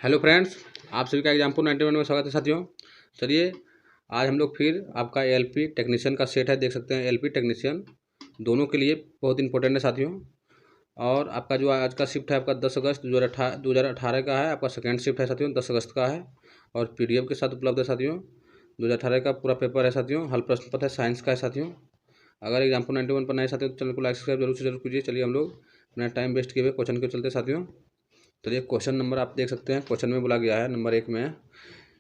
Hello friends, आप सभी का एग्जाम्पल 91 में स्वागत है साथियों। चलिए आज हम लोग फिर आपका एलपी टेक्नीशियन का सेट है, देख सकते हैं। एलपी टेक्नीशियन दोनों के लिए बहुत इंपॉर्टेंट है साथियों। और आपका जो आज का शिफ्ट है आपका 10 अगस्त 2018 का है। आपका सेकेंड शिफ्ट है साथियों, 10 अगस्त का है और पीडीएफ के साथ उपलब्ध है साथियों। 2018 का पूरा पेपर है साथियों, हल प्रश्न पत्र है, साइंस का है साथियों। अगर एग्जाम्पल 91 पर नए साथियों तो चैनल को लाइक सब्सक्राइब जरूर से जरूर कीजिए। चलिए हम लोग अपना टाइम वेस्ट किए हुए क्वेश्चन के चलते साथियों। चलिए क्वेश्चन नंबर आप देख सकते हैं। क्वेश्चन में बोला गया है नंबर 1 में,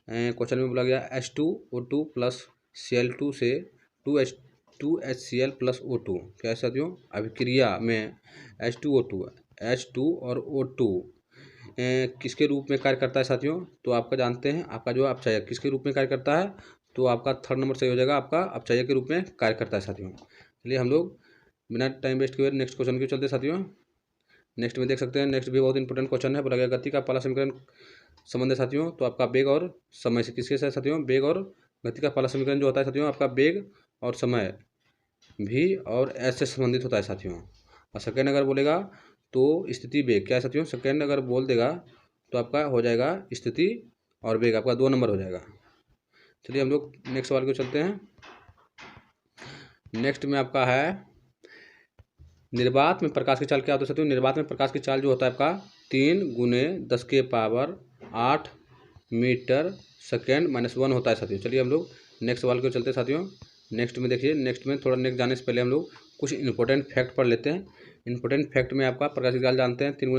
क्वेश्चन में बोला गया H2O2 प्लस Cl2 से 2HCl प्लस O2 क्या है साथियों। अभिक्रिया में H2 और O2 किसके रूप में कार्य करता है साथियों। तो आपका जानते हैं, आपका जो अपचयक किसके रूप में कार्य करता है, तो आपका थर्ड नंबर सही हो जाएगा, आपका अपचयक के रूप में कार्य करता है साथियों। चलिए हम लोग बिना टाइम वेस्ट किए नेक्स्ट क्वेश्चन के चलते साथियों। नेक्स्ट में देख सकते हैं, नेक्स्ट भी बहुत इंपॉर्टेंट क्वेश्चन है। बोला गया गति का पहला समीकरण संबंध है साथियों। तो आपका वेग और समय से किसके साथ साथियों, वेग और गति का पहला समीकरण जो होता है साथियों, आपका वेग और समय भी और एस से संबंधित होता है साथियों। और सेकेंड अगर बोलेगा तो स्थिति वेग क्या है साथियों। सेकेंड अगर बोल देगा तो आपका हो जाएगा स्थिति और वेग, आपका 2 नंबर हो जाएगा। चलिए हम लोग नेक्स्ट सवाल को चलते हैं। नेक्स्ट में आपका है निर्वात में प्रकाश की चाल क्या होता है साथियों। निर्वात में प्रकाश की चाल जो होता है आपका 3 × 10⁸ मीटर सेकेंड -1 होता है साथियों। चलिए हम लोग नेक्स्ट सवाल को चलते हैं साथियों। नेक्स्ट में देखिए, नेक्स्ट में थोड़ा नेक्स्ट जाने से पहले हम लोग कुछ इंपॉर्टेंट फैक्ट पढ़ लेते हैं। इंपॉर्टेंट फैक्ट में आपका प्रकाश की चाल जानते हैं 3 ×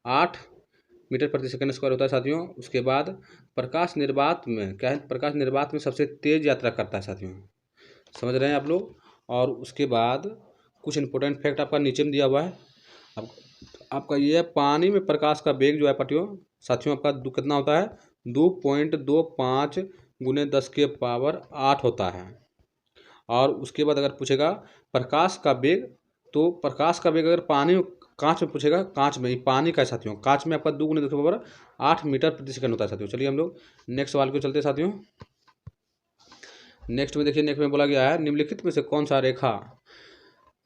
10⁸ मीटर प्रति सेकंड स्क्वायर होता है साथियों। उसके बाद प्रकाश निर्वात में क्या है, प्रकाश निर्वात में सबसे तेज यात्रा करता है साथियों, समझ रहे हैं आप लोग। और उसके बाद कुछ इंपॉर्टेंट फैक्ट आपका नीचे में दिया हुआ है। अब आपका ये है पानी में प्रकाश का वेग जो है पटियों साथियों, आपका कितना होता है 2.25 × 10⁸ होता है। और उसके बाद अगर पूछेगा प्रकाश का वेग, तो प्रकाश का वेग अगर पानी कांच में पूछेगा, कांच में, पानी का है साथियों, कांच में आपका 2 × 10⁸ मीटर प्रति सेकंड होता है साथियों। चलिए हम लोग नेक्स्ट सवाल को चलते हैं साथियों। नेक्स्ट में देखिए, नेक्स्ट में बोला गया है निम्नलिखित में से कौन सा रेखा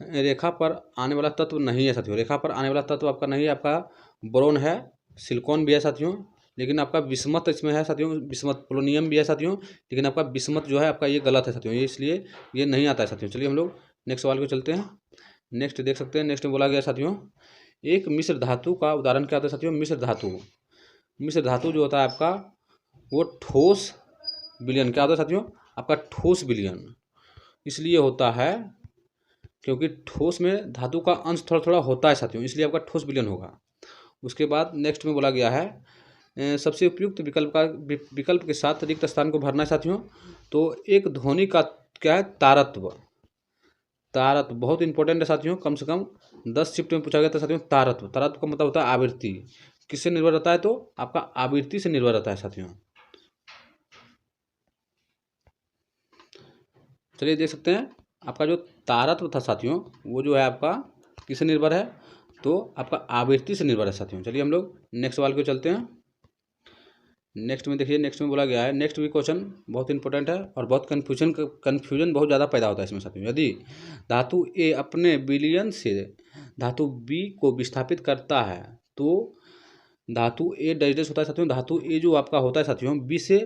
पर आने वाला तत्व नहीं है साथियों। रेखा पर आने वाला तत्व आपका नहीं है, आपका बोरोन है, सिलिकॉन भी है साथियों, लेकिन आपका विस्मत इसमें है साथियों, विस्मत पोलोनियम भी है साथियों, लेकिन आपका विस्मत जो है आपका ये गलत है साथियों, ये इसलिए ये नहीं आता है साथियों। चलिए हम लोग नेक्स्ट सवाल को चलते हैं। नेक्स्ट देख सकते हैं, नेक्स्ट में बोला गया साथियों एक मिश्र धातु का उदाहरण क्या होता है साथियों। मिश्र धातु जो होता है आपका वो ठोस विलयन क्या होता है साथियों, आपका ठोस विलयन इसलिए होता है क्योंकि ठोस में धातु का अंश थोड़ा थोड़ा होता है साथियों, इसलिए आपका ठोस विलयन होगा। उसके बाद नेक्स्ट में बोला गया है सबसे उपयुक्त विकल्प के साथ रिक्त स्थान को भरना है साथियों। तो एक ध्वनि का क्या है, तारत्व बहुत इंपॉर्टेंट है साथियों, कम से कम 10 शिफ्ट में पूछा गया था साथियों। तारत्व का मतलब होता है आवृत्ति, किससे निर्भर रहता है, तो आपका आवृत्ति से निर्भर रहता है साथियों। चलिए देख सकते हैं, आपका जो तारत्व था साथियों वो जो है आपका किससे निर्भर है, तो आपका आवृत्ति से निर्भर है साथियों। चलिए हम लोग नेक्स्ट सवाल को चलते हैं। नेक्स्ट में देखिए, नेक्स्ट में बोला गया है, नेक्स्ट भी क्वेश्चन बहुत इंपॉर्टेंट है और बहुत कन्फ्यूजन बहुत ज़्यादा पैदा होता है इसमें साथियों। यदि धातु ए अपने विलयन से धातु बी को विस्थापित करता है तो धातु ए डैश होता है साथियों। धातु ए जो आपका होता है साथियों बी से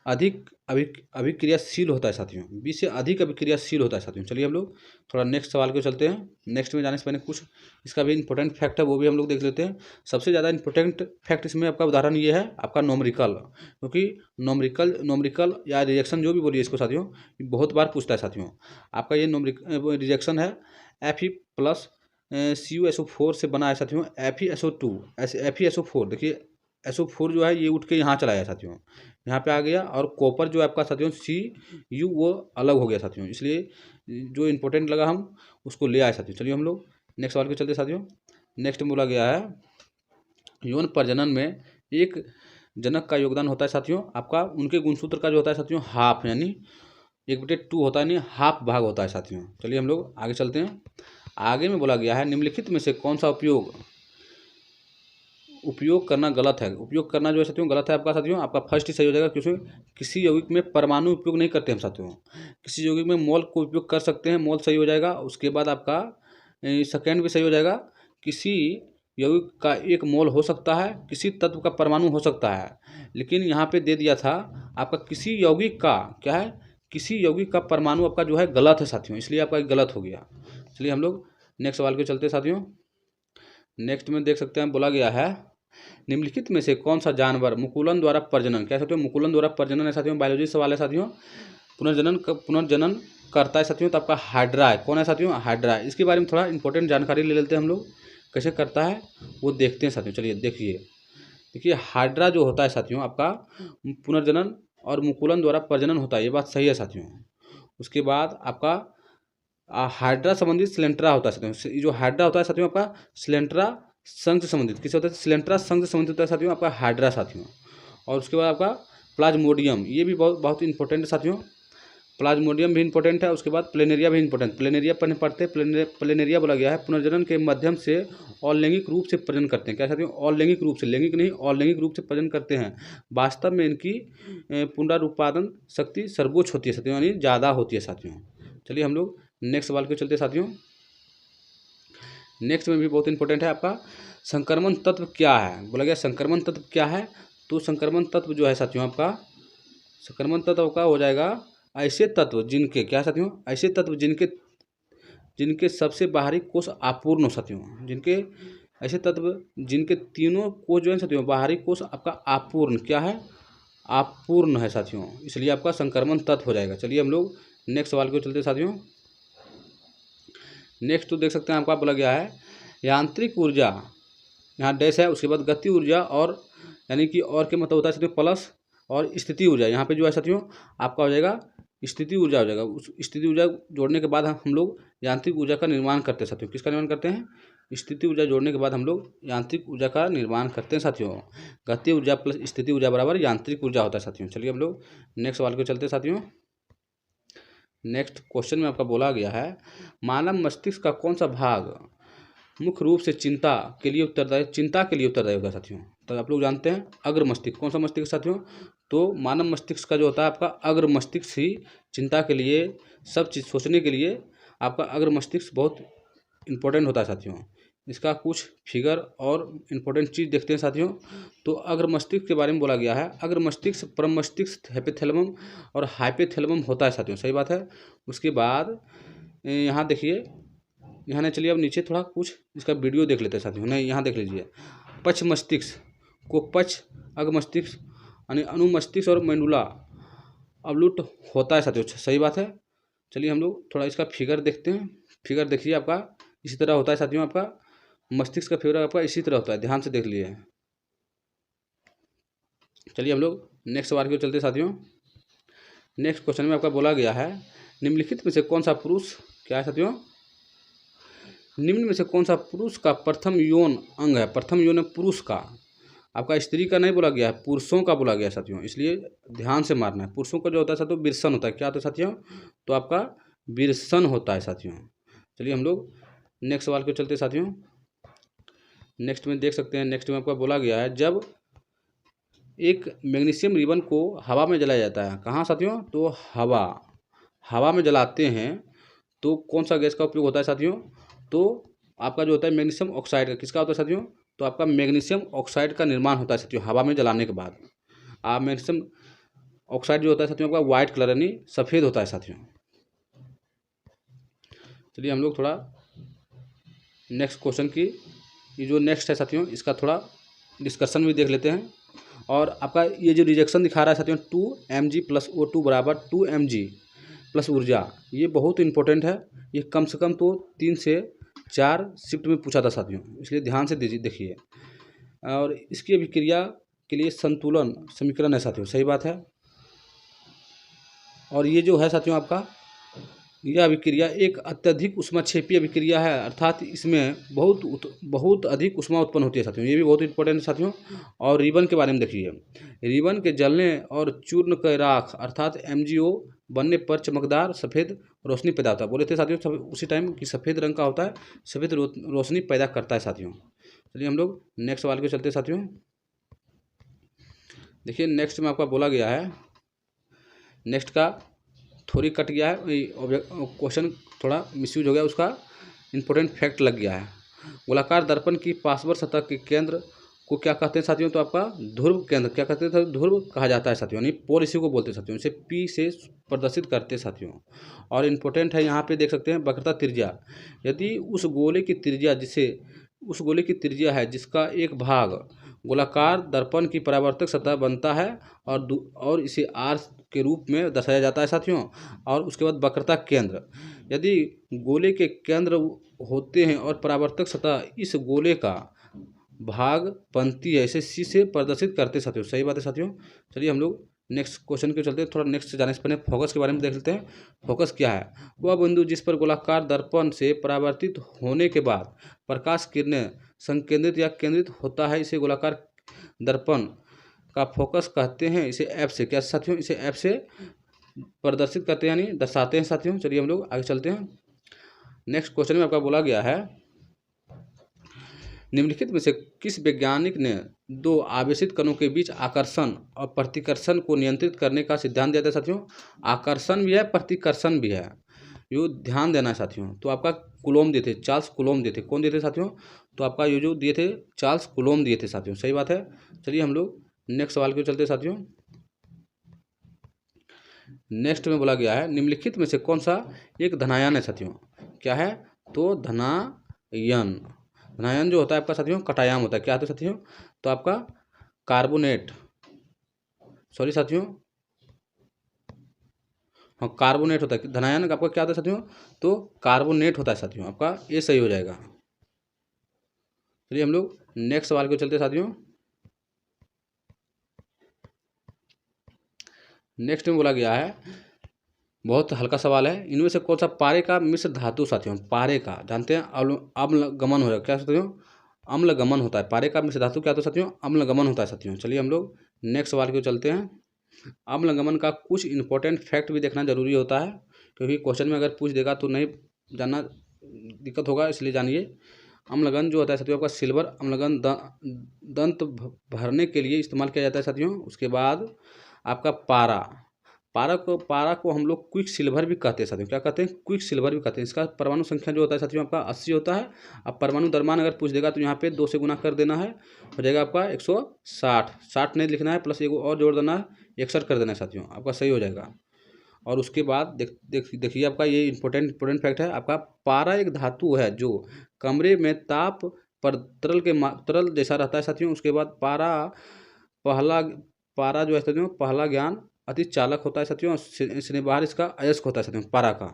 अधिक अभिक्रियाशील होता है साथियों, बी से अधिक अभिक्रियाशील होता है साथियों। चलिए हम लोग थोड़ा नेक्स्ट सवाल को चलते हैं। नेक्स्ट में जाने से पहले कुछ इसका भी इंपॉर्टेंट फैक्ट है वो भी हम लोग देख लेते हैं। सबसे ज़्यादा इंपॉर्टेंट फैक्ट इसमें आपका उदाहरण ये है आपका नोमरिकल, क्योंकि नोमरिकल या रिजेक्शन जो भी बोलिए इसको साथियों, बहुत बार पूछता है साथियों। आपका ये रिजेक्शन है Fe+ CuSO4 से बना है साथियों, FeSO4। देखिए SO4 जो है ये उठ के यहाँ चला गया साथियों, यहाँ पे आ गया, और कॉपर जो है आपका साथियों Cu वो अलग हो गया साथियों, इसलिए जो इंपॉर्टेंट लगा हम उसको ले आए साथियों। चलिए हम लोग नेक्स्ट सवाल के चलते साथियों। नेक्स्ट में बोला गया है यौन प्रजनन में एक जनक का योगदान होता है साथियों, आपका उनके गुणसूत्र का जो होता है साथियों हाफ, यानी 1/2 होता है, नहीं हाफ भाग होता है साथियों। चलिए हम लोग आगे चलते हैं। आगे में बोला गया है निम्नलिखित में से कौन सा उपयोग करना गलत है। उपयोग करना जो है साथियों गलत है आपका साथियों, आपका फर्स्ट ही सही हो जाएगा, क्योंकि किसी यौगिक में परमाणु उपयोग नहीं करते हम साथियों, किसी यौगिक में मोल को उपयोग कर सकते हैं, मोल सही हो जाएगा। उसके बाद आपका सेकेंड भी सही हो जाएगा, किसी यौगिक का एक मोल हो सकता है, किसी तत्व का परमाणु हो सकता है, लेकिन यहाँ पे दे दिया था आपका किसी यौगिक का क्या है, किसी यौगिक का परमाणु आपका जो है गलत है साथियों, इसलिए आपका गलत हो गया। चलिए हम लोग नेक्स्ट सवाल पे चलते हैं साथियों। नेक्स्ट में देख सकते हैं बोला गया है निम्नलिखित में से कौन सा जानवर मुकुलन द्वारा प्रजनन, क्या साथियों मुकुलन द्वारा प्रजनन है साथियों, बायोलॉजी सवाल है साथियों। पुनर्जनन करता है साथियों, तो आपका हाइड्रा है, कौन है साथियों, हाइड्रा है। इसके बारे में थोड़ा इंपॉर्टेंट जानकारी ले लेते हैं हम लोग, कैसे करता है वो देखते हैं साथियों। चलिए देखिए हाइड्रा जो होता है साथियों आपका पुनर्जनन और मुकुलन द्वारा प्रजनन होता है, ये बात सही है साथियों। उसके बाद आपका हाइड्रा संबंधित सिलेंट्रा होता है साथियों, ये जो हाइड्रा होता है साथियों आपका सिलेंट्रा संघ से संबंधित, किससे होता है, सिलेंट्रा संघ से संबंधित होता है साथियों आपका हाइड्रा साथियों। और उसके बाद आपका प्लाज्मोडियम, ये भी बहुत इंपॉर्टेंट है साथियों, प्लाज्मोडियम भी इंपॉर्टेंट है। उसके बाद प्लेनेरिया भी इंपॉर्टेंट, प्लेनेरिया पढ़ते प्लेनेरिया बोला गया है पुनर्जनन के माध्यम से अलैंगिक रूप से प्रजनन करते हैं, क्या साथियों, अलैंगिक रूप से, लैंगिक नहीं अलैंगिक रूप से प्रजनन करते हैं। वास्तव में इनकी पुनरुत्पादन शक्ति सर्वोच्च होती है साथियों, यानी ज़्यादा होती है साथियों। चलिए हम लोग नेक्स्ट सवाल पे चलते हैं साथियों। नेक्स्ट में भी बहुत इंपॉर्टेंट है आपका संक्रमण तत्व क्या है, बोला गया संक्रमण तत्व क्या है, तो संक्रमण तत्व जो है साथियों आपका संक्रमण तत्व का हो जाएगा ऐसे तत्व जिनके, क्या साथियों, ऐसे तत्व जिनके सबसे बाहरी कोष अपूर्ण हो साथियों, जिनके ऐसे तत्व जिनके तीनों कोष जो है साथियों बाहरी कोष आपका अपूर्ण, क्या है, अपूर्ण है साथियों, इसलिए आपका संक्रमण तत्व हो जाएगा। चलिए हम लोग नेक्स्ट सवाल को चलते साथियों। नेक्स्ट तो देख सकते हैं आपका बोला गया है यांत्रिक ऊर्जा, यहाँ डैश है, उसके बाद गति ऊर्जा और यानी कि और के मतलब होता है साथियों प्लस, और स्थिति ऊर्जा, यहाँ पे जो है साथियों आपका हो जाएगा स्थिति ऊर्जा हो जाएगा। उस स्थिति ऊर्जा जोड़ने के बाद हम लोग यांत्रिक ऊर्जा का निर्माण करते हैं साथियों, किसका निर्माण करते हैं, स्थिति ऊर्जा जोड़ने के बाद हम लोग यांत्रिक ऊर्जा का निर्माण करते हैं साथियों। गति ऊर्जा प्लस स्थिति ऊर्जा बराबर यांत्रिक ऊर्जा होता है साथियों। चलिए हम लोग नेक्स्ट सवाल को चलते हैं साथियों। नेक्स्ट क्वेश्चन में आपका बोला गया है मानव मस्तिष्क का कौन सा भाग मुख्य रूप से चिंता के लिए उत्तरदायी होता है साथियों। तो आप लोग जानते हैं अग्र मस्तिष्क, कौन सा मस्तिष्क साथियों, तो मानव मस्तिष्क का जो होता है आपका अग्र मस्तिष्क ही चिंता के लिए, सब चीज़ सोचने के लिए आपका अग्र मस्तिष्क बहुत इंपॉर्टेंट होता है साथियों। इसका कुछ फिगर और इम्पोर्टेंट चीज़ देखते हैं साथियों। तो अग्र मस्तिष्क के बारे में बोला गया है अग्र मस्तिष्क, परम मस्तिष्क, हाइपोथैलेमम और हाइपोथैलेमम होता है साथियों, सही बात है। उसके बाद यहाँ देखिए, यहाँ नहीं, चलिए अब नीचे थोड़ा कुछ इसका वीडियो देख लेते हैं साथियों। नहीं, यहाँ देख लीजिए, पक्ष मस्तिष्क को पक्ष अग्र मस्तिष्क यानी अनुमस्तिष्क और मेंडुला अवलुट होता है साथियों, सही बात है। चलिए हम लोग थोड़ा इसका फिगर देखते हैं। फिगर देखिए आपका इसी तरह होता है साथियों, आपका मस्तिष्क का फिगर आपका इसी तरह होता है, ध्यान से देख लिए। चलिए हम लोग नेक्स्ट सवाल की ओर चलते हैं साथियों। नेक्स्ट क्वेश्चन में आपका बोला गया है निम्नलिखित में से कौन सा पुरुष, क्या है साथियों, निम्न में से कौन सा पुरुष का प्रथम यौन अंग है, प्रथम यौन पुरुष का, आपका स्त्री का नहीं बोला गया है, पुरुषों का बोला गया है साथियों, इसलिए ध्यान से मारना है। पुरुषों का जो होता है साथियों विरसन होता है, क्या होता है साथियों, तो आपका विरसन होता है साथियों। चलिए हम लोग नेक्स्ट सवाल को चलते हैं साथियों। नेक्स्ट में देख सकते हैं, नेक्स्ट में आपका बोला गया है जब एक मैग्नीशियम रिबन को हवा में जलाया जाता है, कहाँ साथियों, तो हवा में जलाते हैं तो कौन सा गैस का उपयोग होता है साथियों, तो आपका जो होता है मैग्नीशियम ऑक्साइड का, किसका होता है साथियों, तो आपका मैग्नीशियम ऑक्साइड का निर्माण होता है साथियों हवा में जलाने के बाद। आप मैग्नीशियम ऑक्साइड जो होता है साथियों आपका वाइट कलर यानी सफ़ेद होता है साथियों। चलिए हम लोग थोड़ा नेक्स्ट क्वेश्चन की ये जो नेक्स्ट है साथियों इसका थोड़ा डिस्कशन भी देख लेते हैं। और आपका ये जो रिजेक्शन दिखा रहा है साथियों 2 mg + O2 बराबर 2 mg प्लस ऊर्जा, ये बहुत इंपॉर्टेंट है। ये कम से कम तो 3 से 4 शिफ्ट में पूछा था साथियों, इसलिए ध्यान से देखिए। और इसकी अभिक्रिया के लिए संतुलन समीकरण है साथियों, सही बात है। और ये जो है साथियों आपका यह अभिक्रिया एक अत्यधिक उष्माक्षेपी अभिक्रिया है, अर्थात इसमें बहुत अधिक उष्मा उत्पन्न होती है साथियों, ये भी बहुत इंपॉर्टेंट है साथियों। और रिबन के बारे में देखिए, रिबन के जलने और चूर्ण के राख अर्थात MgO बनने पर चमकदार सफ़ेद रोशनी पैदा होता है, बोले थे साथियों उसी टाइम कि सफ़ेद रंग का होता है, सफ़ेद रोशनी पैदा करता है साथियों। चलिए हम लोग नेक्स्ट सवाल को चलते हैं साथियों। देखिए नेक्स्ट में आपका बोला गया है, नेक्स्ट का थोड़ी कट गया है, क्वेश्चन थोड़ा मिसयूज हो गया, उसका इंपॉर्टेंट फैक्ट लग गया है। गोलाकार दर्पण की पार्श्व सतह के केंद्र को क्या कहते हैं साथियों? तो आपका ध्रुव केंद्र क्या कहते हैं? ध्रुव कहा जाता है साथियों, यानी पोल इसी को बोलते हैं साथियों। इसे P से प्रदर्शित करते हैं साथियों। और इम्पोर्टेंट है, यहाँ पे देख सकते हैं वक्रता त्रिज्या। यदि उस गोले की त्रिज्या है जिसका एक भाग गोलाकार दर्पण की परावर्तक सतह बनता है और इसे R के रूप में दर्शाया जाता है साथियों। और उसके बाद वक्रता केंद्र, यदि गोले के केंद्र होते हैं और परावर्तक सतह इस गोले का भाग बनती है, इसे C से प्रदर्शित करते हैं साथियों। सही बात है साथियों। चलिए हम लोग नेक्स्ट क्वेश्चन के चलते हैं। थोड़ा नेक्स्ट जाने से पहले फोकस के बारे में देख लेते हैं। फोकस क्या है? वह बिंदु जिस पर गोलाकार दर्पण से परावर्तित होने के बाद प्रकाश किरणें संकेंद्रित या केंद्रित होता है, इसे गोलाकार दर्पण का फोकस कहते हैं। इसे F से क्या साथियों? इसे F से प्रदर्शित करते हैं, यानी दर्शाते हैं साथियों। चलिए हम लोग आगे चलते हैं। नेक्स्ट क्वेश्चन में आपका बोला गया है, निम्नलिखित में से किस वैज्ञानिक ने दो आवेशित कणों के बीच आकर्षण और प्रतिकर्षण को नियंत्रित करने का सिद्धांत दिया था साथियों? आकर्षण भी है, प्रतिकर्षण भी है, यो ध्यान देना है साथियों। तो आपका कूलोम दिए थे, चार्ल्स कूलोम दिए थे। कौन दिए थे साथियों? तो आपका ये जो दिए थे चार्ल्स कूलोम दिए थे साथियों। सही बात है। चलिए हम लोग नेक्स्ट सवाल के चलते साथियों। नेक्स्ट में बोला गया है, निम्नलिखित में से कौन सा एक धनायन है साथियों? क्या है? तो धनायन। धनायन जो होता है आपका साथियों कटायाम होता है। क्या होता है साथियों? तो आपका कार्बोनेट, सॉरी साथियों, हाँ कार्बोनेट होता है। धनायन आपका क्या होता है साथियों? तो कार्बोनेट होता है साथियों। आपका ये सही हो जाएगा। चलिए हम लोग नेक्स्ट सवाल को चलते साथियों। नेक्स्ट में बोला गया है, बहुत हल्का सवाल है, इनमें से कौन सा पारे का मिश्र धातु साथियों? पारे का जानते हैं अम्ल गमन हो रहा है। क्या साथियों? अम्ल गमन होता है। पारे का मिश्र धातु क्या होता है साथियों? अम्ल गमन होता है साथियों। चलिए हम लोग नेक्स्ट सवाल को चलते हैं। अम्ल गमन का कुछ इंपॉर्टेंट फैक्ट भी देखना जरूरी होता है, क्योंकि क्वेश्चन में अगर पूछ देगा तो नहीं जानना दिक्कत होगा, इसलिए जानिए। अम्लगन जो होता है साथियों आपका सिल्वर अम्लगन दंत भरने के लिए इस्तेमाल किया जाता है साथियों। उसके बाद आपका पारा को हम लोग क्विक सिल्वर भी कहते हैं साथियों। क्या कहते हैं? क्विक सिल्वर भी कहते हैं। इसका परमाणु संख्या जो होता है साथियों आपका 80 होता है। अब परमाणु द्रव्यमान अगर पूछ देगा तो यहाँ पे 2 से गुना कर देना है, हो जाएगा आपका 160। 60 नहीं लिखना है, प्लस एगो और जोड़ देना है, 61 कर देना है साथियों। आपका सही हो जाएगा। और उसके बाद देखिए आपका ये इंपॉर्टेंट फैक्ट है, आपका पारा एक धातु है जो कमरे में ताप पर तरल जैसा रहता है साथियों। उसके बाद पारा जो है साथियों पहला ज्ञान अति चालक होता है साथियों। इसने बाहर इसका अयस्क होता है साथियों पारा का।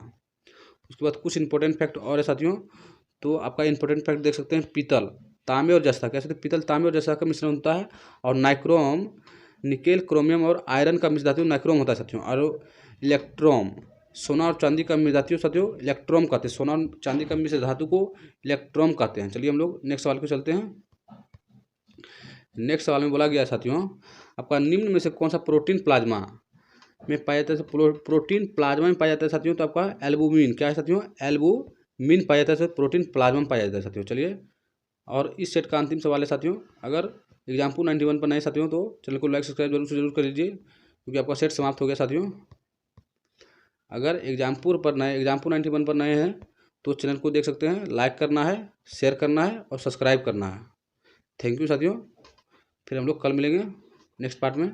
उसके बाद कुछ इंपॉर्टेंट फैक्ट और है साथियों। तो आपका इंपॉर्टेंट फैक्ट देख सकते हैं, पीतल तांबे और जस्ता, कैसे? पीतल तांबे और जस्ता का मिश्रण होता है। और नाइक्रोम निकेल क्रोमियम और आयरन का मिश्र धातु नाइक्रोम होता है साथियों। और इलेक्ट्रोम सोना और चांदी का मिश्र धातु साथियों इलेक्ट्रोम कहते हैं। सोना और चांदी का मिश्र धातु को इलेक्ट्रोम कहते हैं। चलिए हम लोग नेक्स्ट सवाल को चलते हैं। नेक्स्ट सवाल में बोला गया साथियों, आपका निम्न में से कौन सा प्रोटीन प्लाज्मा में पाया जाता है? प्रोटीन प्लाज्मा में पाया जाता है साथियों। तो आपका एल्बुमिन क्या है साथियों? एल्बुमिन पाया जाता है, प्रोटीन प्लाज्मा में पाया जाता है साथियों। चलिए, और इस सेट का अंतिम सवाल है साथियों। अगर एग्जाम्पुल 91 पर नए साथियों तो चैनल को लाइक सब्सक्राइब जरूर कर लीजिए, क्योंकि आपका सेट समाप्त हो गया साथियों। अगर एग्जाम्पुल 91 पर नए हैं तो चैनल को देख सकते हैं, लाइक करना है, शेयर करना है और सब्सक्राइब करना है। थैंक यू साथियों। फिर हम लोग कल मिलेंगे नेक्स्ट पार्ट में।